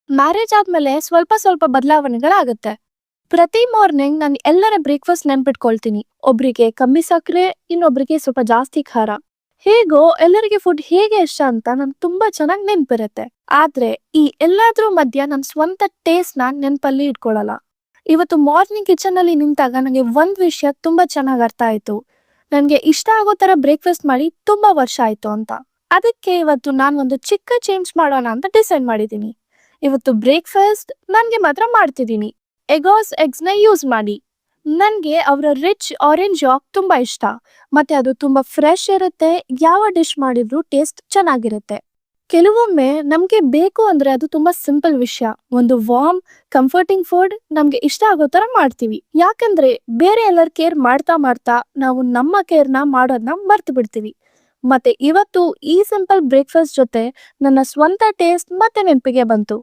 Marriage ಆದ್ಮೇಲೆ ಸ್ವಲ್ಪ ಸ್ವಲ್ಪ ಬದಲಾವಣೆಗಳಾಗುತ್ತೆ. ಪ್ರತಿ ಮಾರ್ನಿಂಗ್ ನಾನು ಎಲ್ಲರ ಬ್ರೇಕ್ಫಾಸ್ಟ್ ನೆನ್ಪಿಟ್ಕೊಳ್ತೀನಿ. ಒಬ್ರಿಗೆ ಕಮ್ಮಿ ಸಕ್ಕರೆ, ಇನ್ನೊಬ್ರಿಗೆ ಸ್ವಲ್ಪ ಜಾಸ್ತಿ ಖಾರ. ಹೇಗೋ ಎಲ್ಲರಿಗೆ ಫುಡ್ ಹೇಗೆ ಇಷ್ಟ ಅಂತ ನನ್ ತುಂಬಾ ಚೆನ್ನಾಗಿ ನೆನ್ಪಿರುತ್ತೆ. ಆದ್ರೆ ಈ ಎಲ್ಲಾದ್ರೂ ಮಧ್ಯ ನನ್ ಸ್ವಂತ ಟೇಸ್ಟ್ ನ ನೆನ್ಪಲ್ಲಿ ಇಟ್ಕೊಳಲ್ಲ. ಇವತ್ತು ಮಾರ್ನಿಂಗ್ ಕಿಚನ್ ಅಲ್ಲಿ ನಿಂತಾಗ ನಂಗೆ ಒಂದ್ ವಿಷಯ ತುಂಬಾ ಚೆನ್ನಾಗ್ ಅರ್ಥ ಆಯ್ತು. ನನ್ಗೆ ಇಷ್ಟ ಆಗೋ ತರ ಬ್ರೇಕ್ಫಾಸ್ಟ್ ಮಾಡಿ ತುಂಬಾ ವರ್ಷ ಆಯ್ತು ಅಂತ. ಅದಕ್ಕೆ ಇವತ್ತು ನಾನ್ ಒಂದು ಚಿಕ್ಕ ಚೇಂಜ್ ಮಾಡೋಣ ಅಂತ ಡಿಸೈಡ್ ಮಾಡಿದೀನಿ. ಇವತ್ತು ಬ್ರೇಕ್ಫಾಸ್ಟ್ ನನ್ಗೆ ಮಾತ್ರ ಮಾಡ್ತಿದ್ದೀನಿ. ಎಗ್ಸ್ನ ಯೂಸ್ ಮಾಡಿ. ನನ್ಗೆ ಅವರ ರಿಚ್ ಆರೆಂಜ್ ಯಾಕ್ ತುಂಬಾ ಇಷ್ಟ. ಮತ್ತೆ ಅದು ತುಂಬಾ ಫ್ರೆಶ್ ಇರುತ್ತೆ. ಯಾವ ಡಿಶ್ ಮಾಡಿದ್ರು ಟೇಸ್ಟ್ ಚೆನ್ನಾಗಿರುತ್ತೆ. ಕೆಲವೊಮ್ಮೆ ನಮ್ಗೆ ಬೇಕು ಅಂದ್ರೆ ಅದು ತುಂಬಾ ಸಿಂಪಲ್ ವಿಷಯ. ಒಂದು ವಾರ್ಮ್ ಕಂಫರ್ಟಿಂಗ್ ಫುಡ್ ನಮ್ಗೆ ಇಷ್ಟ ಆಗೋ ತರ ಮಾಡ್ತೀವಿ. ಯಾಕಂದ್ರೆ ಬೇರೆ ಎಲ್ಲರ ಕೇರ್ ಮಾಡ್ತಾ ಮಾಡ್ತಾ ನಾವು ನಮ್ಮ ಕೇರ್ನ ಮಾಡೋದನ್ನ ಮರ್ತು ಬಿಡ್ತೀವಿ. ಮತ್ತೆ ಇವತ್ತು ಈ ಸಿಂಪಲ್ ಬ್ರೇಕ್ಫಾಸ್ಟ್ ಜೊತೆ ನನ್ನ ಸ್ವಂತ ಟೇಸ್ಟ್ ಮತ್ತೆ ನೆನಪಿಗೆ ಬಂತು.